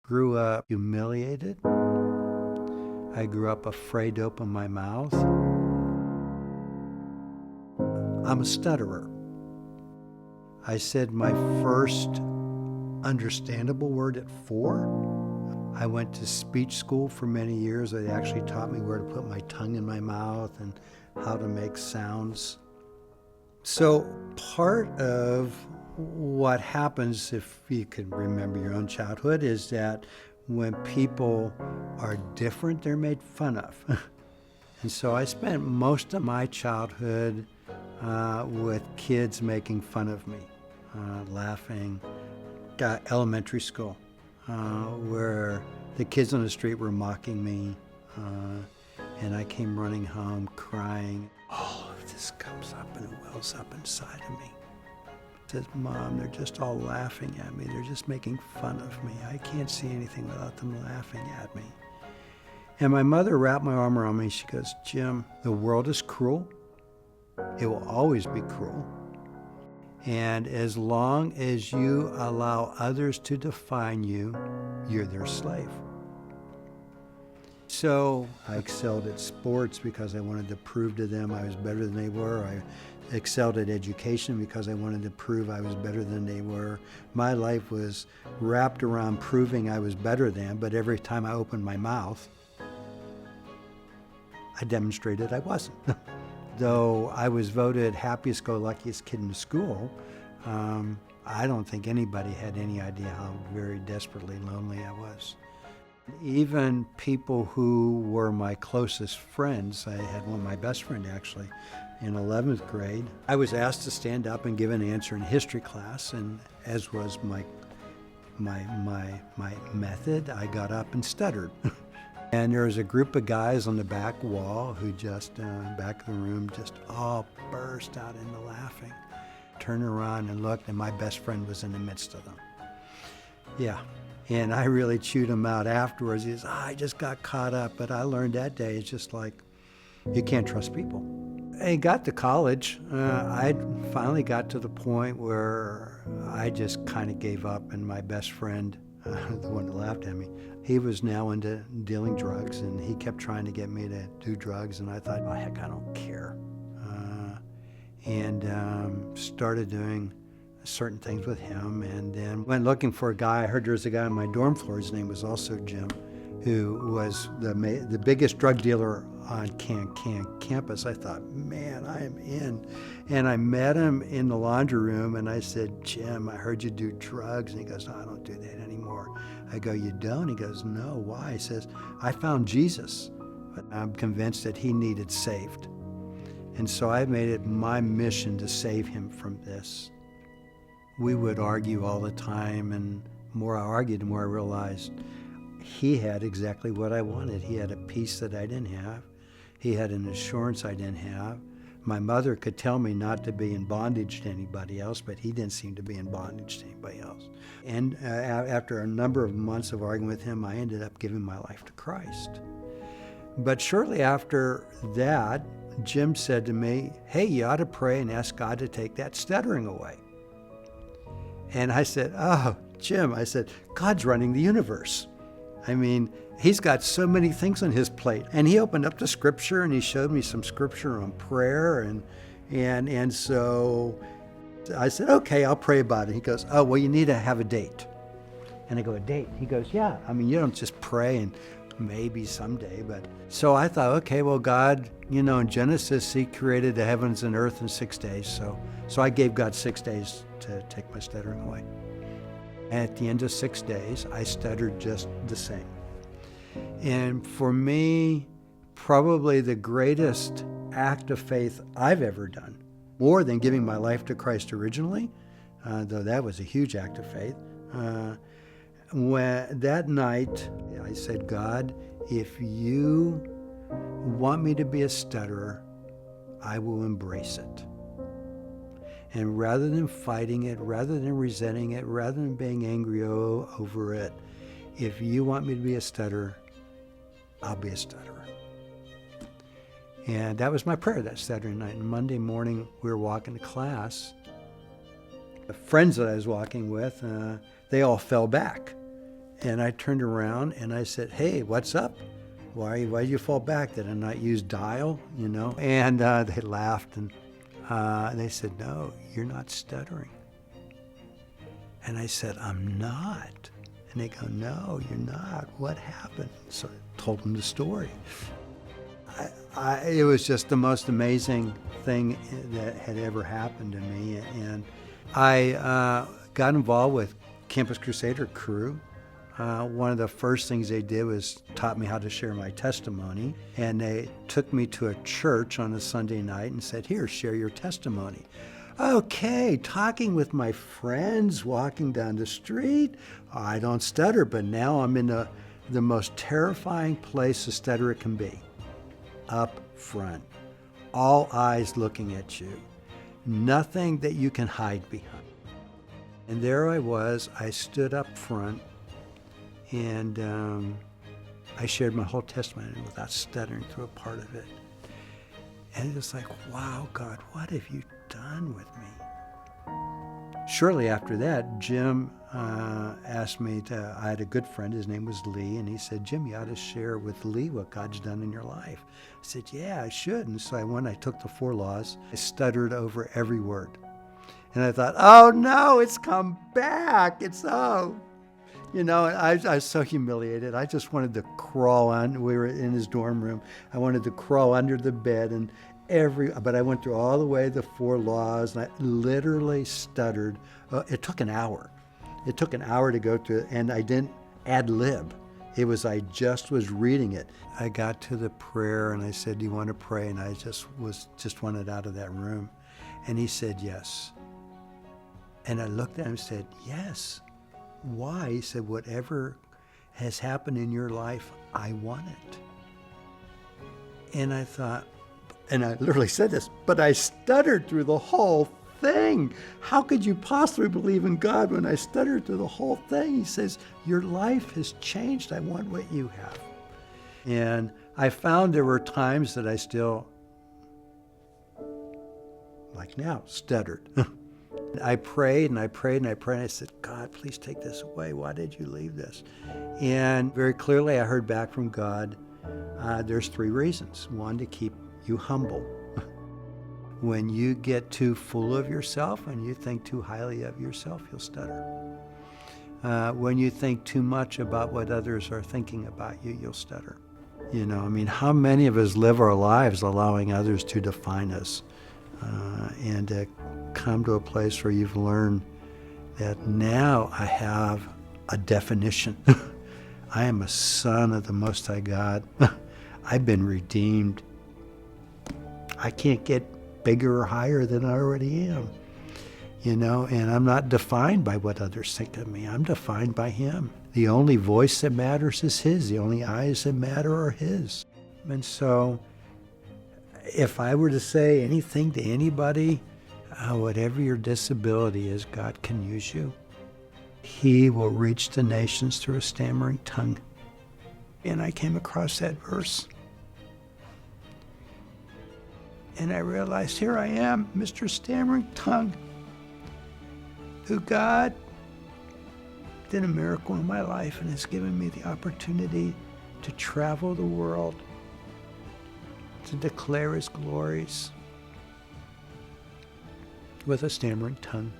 Grew up humiliated. I grew up afraid to open my mouth. I'm a stutterer. I said my first understandable word at 4. I went to speech school for many years. They actually taught me where to put my tongue in my mouth and how to make sounds. So part of what happens, if you can remember your own childhood, is that when people are different, they're made fun of. And so I spent most of my childhood with kids making fun of me, laughing. Got elementary school, where the kids on the street were mocking me, and I came running home crying. All of this comes up and it wells up inside of me. It says, Mom, they're just all laughing at me. They're just making fun of me. I can't see anything without them laughing at me. And my mother wrapped my arm around me. She goes, Jim, the world is cruel. It will always be cruel. And as long as you allow others to define you, you're their slave. So I excelled at sports because I wanted to prove to them I was better than they were. I excelled at education because I wanted to prove I was better than they were. My life was wrapped around proving I was better than, but every time I opened my mouth, I demonstrated I wasn't. Though I was voted happiest-go-luckiest kid in the school, I don't think anybody had any idea how very desperately lonely I was. Even people who were my closest friends, I had one, my best friend actually, in 11th grade. I was asked to stand up and give an answer in history class, and as was my method, I got up and stuttered. And there was a group of guys on the back wall who just, back of the room, just all burst out into laughing. Turned around and looked, and my best friend was in the midst of them. Yeah, and I really chewed him out afterwards. He says, I just got caught up, but I learned that day, it's just like, you can't trust people. I got to college. I finally got to the point where I just kind of gave up, and my best friend, the one that laughed at me, he was now into dealing drugs, and he kept trying to get me to do drugs, and I thought, oh, heck, I don't care. And started doing certain things with him, and then went looking for a guy. I heard there was a guy on my dorm floor, his name was also Jim, who was the biggest drug dealer on campus. I thought, man, I am in. And I met him in the laundry room, and I said, Jim, I heard you do drugs. And he goes, no, I don't do that anymore. I go, you don't? He goes, no, why? He says, I found Jesus, but I'm convinced that he needed saved. And so I made it my mission to save him from this. We would argue all the time, and the more I argued, the more I realized he had exactly what I wanted. He had a peace that I didn't have. He had an assurance I didn't have. My mother could tell me not to be in bondage to anybody else, but he didn't seem to be in bondage to anybody else. And after a number of months of arguing with him, I ended up giving my life to Christ. But shortly after that, Jim said to me, hey, you ought to pray and ask God to take that stuttering away. And I said, oh, Jim, I said, God's running the universe. I mean, he's got so many things on his plate. And he opened up the scripture, and he showed me some scripture on prayer. And so I said, okay, I'll pray about it. He goes, oh, well, you need to have a date. And I go, a date? He goes, yeah. I mean, you don't just pray and maybe someday. But so I thought, okay, well, God, in Genesis, he created the heavens and earth in 6 days. So I gave God 6 days to take my stuttering away. At the end of 6 days, I stuttered just the same. And for me, probably the greatest act of faith I've ever done, more than giving my life to Christ originally, though that was a huge act of faith, when that night I said, God, if you want me to be a stutterer, I will embrace it. And rather than fighting it, rather than resenting it, rather than being angry over it, if you want me to be a stutterer, I'll be a stutterer. And that was my prayer that Saturday night. And Monday morning, we were walking to class. The friends that I was walking with, they all fell back. And I turned around and I said, "Hey, what's up? Why did you fall back? Did I not use dial, you know?" And they laughed and they said, "No, you're not stuttering." And I said, "I'm not." And they go, "No, you're not. What happened?" So I told them the story. It was just the most amazing thing that had ever happened to me. And I got involved with Campus Crusader crew. One of the first things they did was taught me how to share my testimony. And they took me to a church on a Sunday night and said, "Here, share your testimony." Okay, talking with my friends, walking down the street. I don't stutter, but now I'm in the most terrifying place a stutterer can be. Up front. All eyes looking at you. Nothing that you can hide behind. And there I was. I stood up front and I shared my whole testimony without stuttering through a part of it. And it was like, wow, God, what have you done with me? Shortly after that, Jim asked me I had a good friend, his name was Lee, and he said, "Jim, you ought to share with Lee what God's done in your life." I said, "Yeah, I should." And so I took the 4 laws. I stuttered over every word. And I thought, oh no, it's come back. And I was so humiliated. I just wanted to crawl on. We were in his dorm room. I wanted to crawl under the bed but I went through all the way the 4 laws, and I literally stuttered. It took an hour. It took an hour to go through it, and I didn't ad lib. I just was reading it. I got to the prayer, and I said, "Do you want to pray?" And I just wanted out of that room. And he said, "Yes." And I looked at him and said, "Yes." Why? He said, "Whatever has happened in your life, I want it." And I thought, and I literally said this, but I stuttered through the whole thing. How could you possibly believe in God when I stuttered through the whole thing? He says, "Your life has changed. I want what you have." And I found there were times that I still, like now, stuttered. I prayed and I prayed and I prayed, and I said, "God, please take this away. Why did you leave this?" And very clearly I heard back from God, there's 3 reasons. 1, to keep you humble. When you get too full of yourself and you think too highly of yourself, you'll stutter. When you think too much about what others are thinking about you, you'll stutter. How many of us live our lives allowing others to define us? And to come to a place where you've learned that now I have a definition. I am a son of the Most High God. I've been redeemed. I can't get bigger or higher than I already am. And I'm not defined by what others think of me. I'm defined by Him. The only voice that matters is His. The only eyes that matter are His. And so if I were to say anything to anybody, whatever your disability is, God can use you. He will reach the nations through a stammering tongue. And I came across that verse. And I realized, here I am, Mr. Stammering Tongue, who God did a miracle in my life and has given me the opportunity to travel the world, to declare His glories with a stammering tongue.